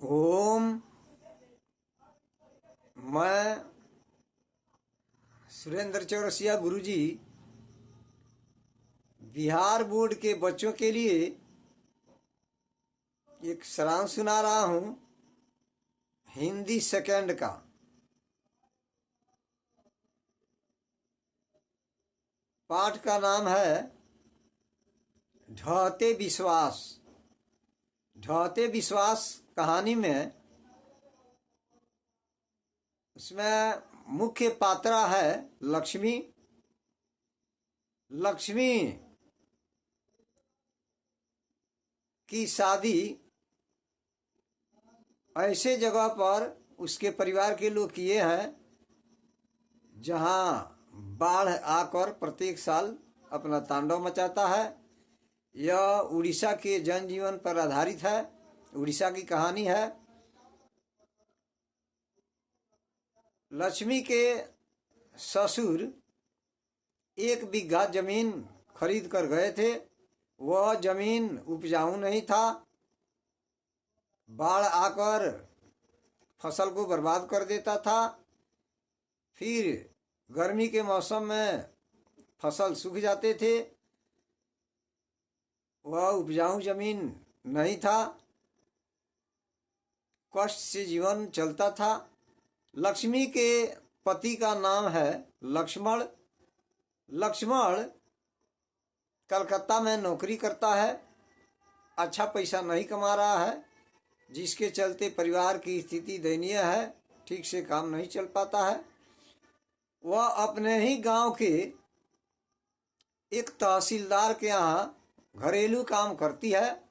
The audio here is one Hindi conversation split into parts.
ओम। मैं सुरेंद्र चौरसिया गुरुजी बिहार बोर्ड के बच्चों के लिए एक सारांश सुना रहा हूँ हिंदी सेकंड का। पाठ का नाम है ढहते विश्वास। ढहते विश्वास कहानी में उसमें मुख्य पात्रा है लक्ष्मी। लक्ष्मी की शादी ऐसे जगह पर उसके परिवार के लोग किए हैं जहां बाढ़ आकर प्रत्येक साल अपना तांडव मचाता है। यह उड़ीसा के जनजीवन पर आधारित है, उड़ीसा की कहानी है। लक्ष्मी के ससुर 1 बीघा जमीन खरीद कर गए थे। वह जमीन उपजाऊ नहीं था। बाढ़ आकर फसल को बर्बाद कर देता था। फिर गर्मी के मौसम में फसल सूख जाते थे। वह उपजाऊ जमीन नहीं था। कष्ट से जीवन चलता था। लक्ष्मी के पति का नाम है लक्ष्मण। लक्ष्मण कलकत्ता में नौकरी करता है। अच्छा पैसा नहीं कमा रहा है, जिसके चलते परिवार की स्थिति दयनीय है, ठीक से काम नहीं चल पाता है। वह अपने ही गांव के एक तहसीलदार के यहाँ घरेलू काम करती है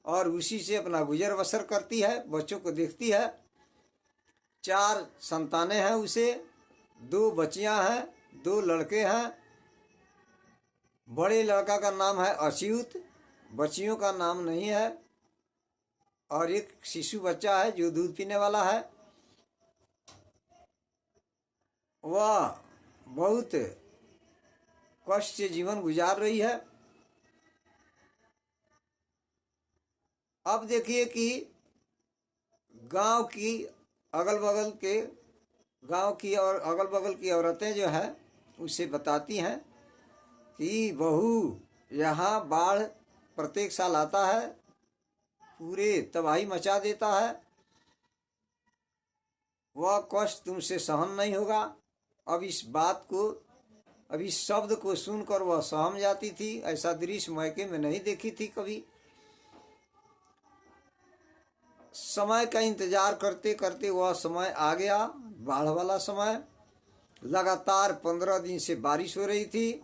और उसी से अपना गुजर बसर करती है, बच्चों को देखती है। 4 संतानें हैं उसे, 2 बच्चियां हैं, 2 लड़के हैं। बड़े लड़का का नाम है अच्युत, बच्चियों का नाम नहीं है, और एक शिशु बच्चा है जो दूध पीने वाला है। वह बहुत कष्ट से जीवन गुजार रही है। अब देखिए कि गांव की अगल बगल की औरतें जो है उसे बताती हैं कि बहू, यहाँ बाढ़ प्रत्येक साल आता है, पूरे तबाही मचा देता है। वह कष्ट तुमसे सहन नहीं होगा। अब इस शब्द को सुनकर वह सहम जाती थी। ऐसा दृश्य मायके में नहीं देखी थी कभी। समय का इंतजार करते करते वह समय आ गया, बाढ़ वाला समय। लगातार 15 दिन से बारिश हो रही थी।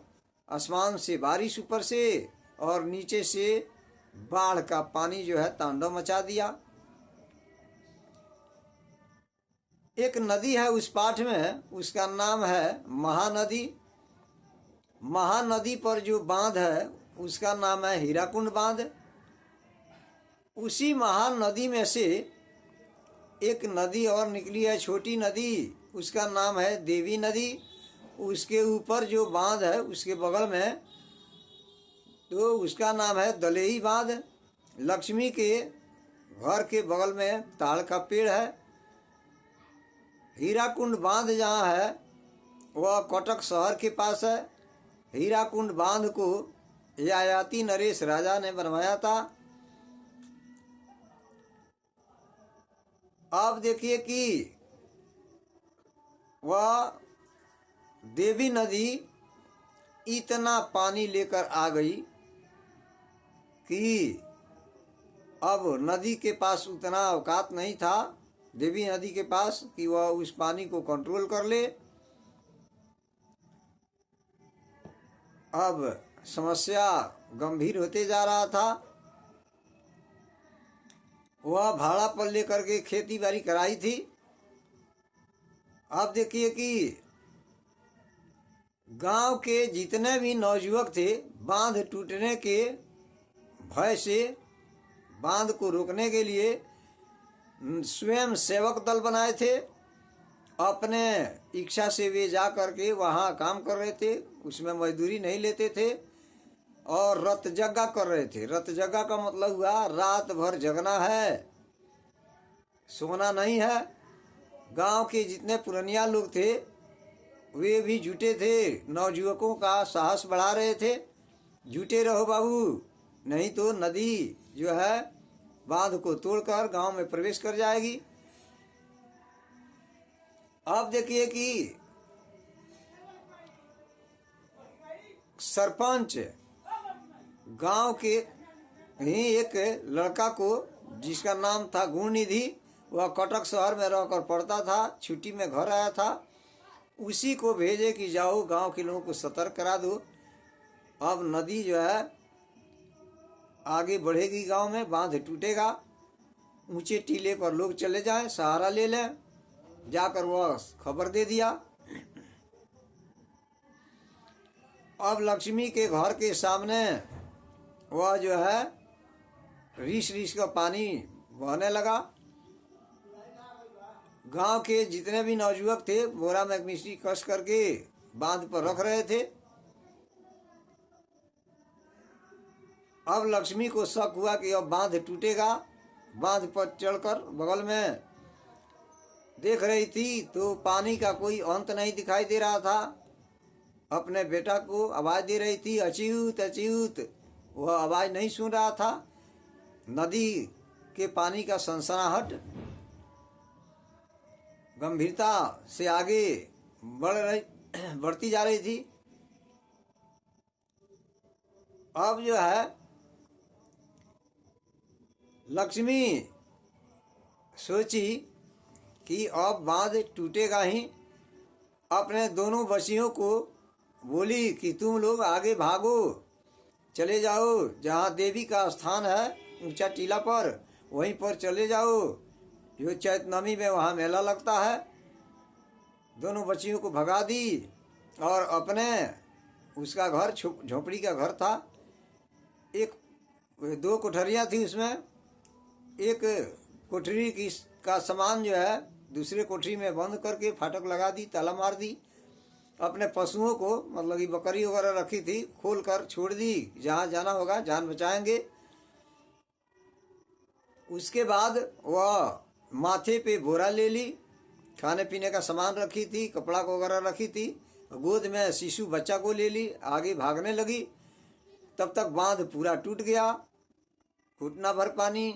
आसमान से बारिश ऊपर से और नीचे से बाढ़ का पानी जो है तांडव मचा दिया। एक नदी है उस पाठ में, उसका नाम है महानदी। महानदी पर जो बांध है उसका नाम है हीराकुंड बांध। उसी महानदी में से एक नदी और निकली है, छोटी नदी, उसका नाम है देवी नदी। उसके ऊपर जो बांध है उसके बगल में तो उसका नाम है दलेही बांध। लक्ष्मी के घर के बगल में ताड़ का पेड़ है। हीराकुंड बांध जहाँ है वह कटक शहर के पास है। हीराकुंड बांध को ययाति नरेश राजा ने बनवाया था। अब देखिए कि वह देवी नदी इतना पानी लेकर आ गई कि अब नदी के पास उतना औकात नहीं था, देवी नदी के पास, कि वह उस पानी को कंट्रोल कर ले। अब समस्या गंभीर होते जा रहा था। वह भाड़ा पर लेकर के खेती बाड़ी कराई थी। अब देखिए कि गांव के जितने भी नौजुवक थे, बांध टूटने के भय से बांध को रोकने के लिए स्वयं सेवक दल बनाए थे। अपने इच्छा से वे जा करके वहाँ काम कर रहे थे, उसमें मजदूरी नहीं लेते थे और रत जग्गा कर रहे थे। रत जग्गा का मतलब हुआ रात भर जगना है। सोना नहीं है। गांव के जितने पुरनिया लोग थे वे भी जुटे थे, नवयुवकों का साहस बढ़ा रहे थे। जुटे रहो बाबू, नहीं तो नदी जो है बांध को तोड़कर गांव में प्रवेश कर जाएगी। अब देखिए कि सरपंच गांव के ही एक लड़का को, जिसका नाम था गुणनिधि, वह कटक शहर में रहकर पढ़ता था, छुट्टी में घर आया था, उसी को भेजे कि जाओ गांव के लोगों को सतर्क करा दो। अब नदी जो है आगे बढ़ेगी, गांव में बांध टूटेगा, ऊंचे टीले पर लोग चले जाएं, सहारा ले लें। जाकर वह खबर दे दिया। अब लक्ष्मी के घर के सामने वह जो है रीस रीस का पानी बहने लगा। गांव के जितने भी नवयुवक थे बोरा में मिट्टी कस करके बांध पर रख रहे थे। अब लक्ष्मी को शक हुआ कि अब बांध टूटेगा। बांध पर चढ़कर बगल में देख रही थी तो पानी का कोई अंत नहीं दिखाई दे रहा था। अपने बेटा को आवाज दे रही थी, अच्युत अच्युत। वह आवाज नहीं सुन रहा था। नदी के पानी का सनसनाहट गंभीरता से आगे बढ़ती जा रही थी। अब जो है लक्ष्मी सोची कि अब बांध टूटेगा ही। अपने दोनों बच्चियों को बोली कि तुम लोग आगे भागो, चले जाओ जहाँ देवी का स्थान है ऊंचा टीला पर, वहीं पर चले जाओ। जो चैत नवमी में वहाँ मेला लगता है। दोनों बच्चियों को भगा दी और अपने उसका घर झोपड़ी का घर था। एक दो कोठरियाँ थी, उसमें एक कोठरी की का सामान जो है दूसरे कोठरी में बंद करके फाटक लगा दी, ताला मार दी। अपने पशुओं को, मतलब कि बकरी वगैरह रखी थी, खोल कर छोड़ दी, जहाँ जाना होगा जान बचाएंगे। उसके बाद वह माथे पे बोरा ले ली, खाने पीने का सामान रखी थी, कपड़ा वगैरह रखी थी, गोद में शिशु बच्चा को ले ली, आगे भागने लगी। तब तक बांध पूरा टूट गया। घुटना भर पानी,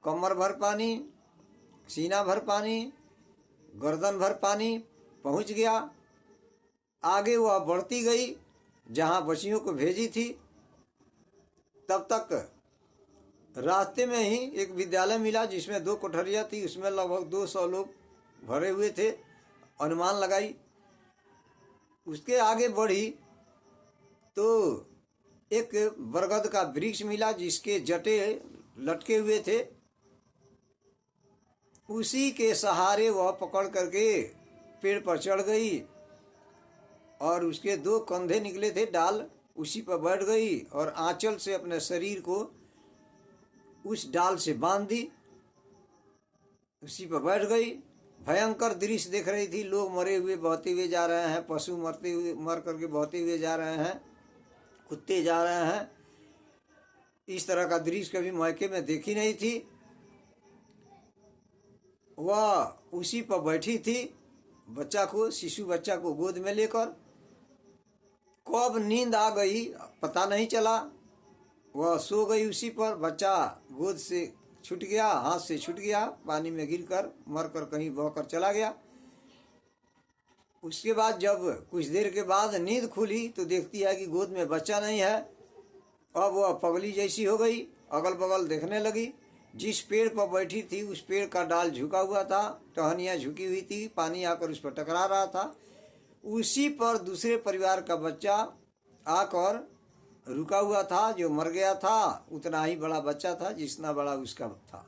कमर भर पानी, सीना भर पानी, गर्दन भर पानी पहुंच गया। आगे वह बढ़ती गई जहां बच्चियों को भेजी थी। तब तक रास्ते में ही एक विद्यालय मिला जिसमें दो कोठरियाँ थी, उसमें लगभग 200 लोग भरे हुए थे, अनुमान लगाई। उसके आगे बढ़ी तो एक बरगद का वृक्ष मिला जिसके जटे लटके हुए थे। उसी के सहारे वह पकड़ करके पेड़ पर चढ़ गई और उसके 2 कंधे निकले थे, डाल, उसी पर बैठ गई और आंचल से अपने शरीर को उस डाल से बांध दी, उसी पर बैठ गई। भयंकर दृश्य देख रही थी। लोग मरे हुए बहते हुए जा रहे हैं, पशु मर करके बहते हुए जा रहे हैं, कुत्ते जा रहे हैं। इस तरह का दृश्य कभी मौके में देखी नहीं थी। वह उसी पर बैठी थी, बच्चा को, शिशु बच्चा को गोद में लेकर। कब नींद आ गई पता नहीं चला। वह सो गई उसी पर। बच्चा गोद से छूट गया, हाथ से छूट गया, पानी में गिरकर मरकर कहीं बहकर चला गया। उसके बाद जब कुछ देर के बाद नींद खुली तो देखती है कि गोद में बच्चा नहीं है। अब वह पगली जैसी हो गई, अगल बगल देखने लगी। जिस पेड़ पर बैठी थी उस पेड़ का डाल झुका हुआ था, टहनियाँ झुकी हुई थी, पानी आकर उस पर टकरा रहा था। उसी पर दूसरे परिवार का बच्चा आकर रुका हुआ था, जो मर गया था। उतना ही बड़ा बच्चा था जितना बड़ा उसका था।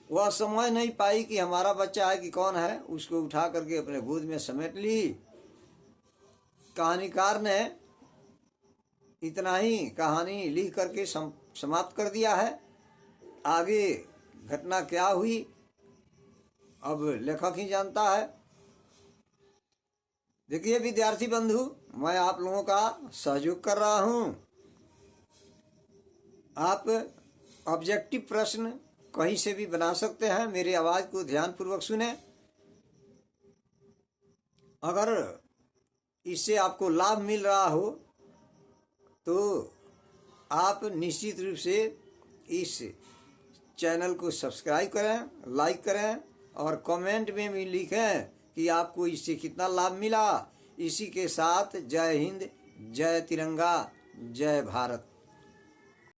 वह समझ नहीं पाई कि हमारा बच्चा है कि कौन है। उसको उठा करके अपने गोद में समेट ली। कहानीकार ने इतना ही कहानी लिख करके समाप्त कर दिया है। आगे घटना क्या हुई अब लेखक ही जानता है। देखिए विद्यार्थी बंधु, मैं आप लोगों का सहयोग कर रहा हूँ। आप ऑब्जेक्टिव प्रश्न कहीं से भी बना सकते हैं। मेरी आवाज़ को ध्यानपूर्वक सुने। अगर इससे आपको लाभ मिल रहा हो तो आप निश्चित रूप से इस चैनल को सब्सक्राइब करें, लाइक करें और कमेंट में भी लिखें कि आपको इससे कितना लाभ मिला। इसी के साथ जय हिंद, जय तिरंगा, जय भारत।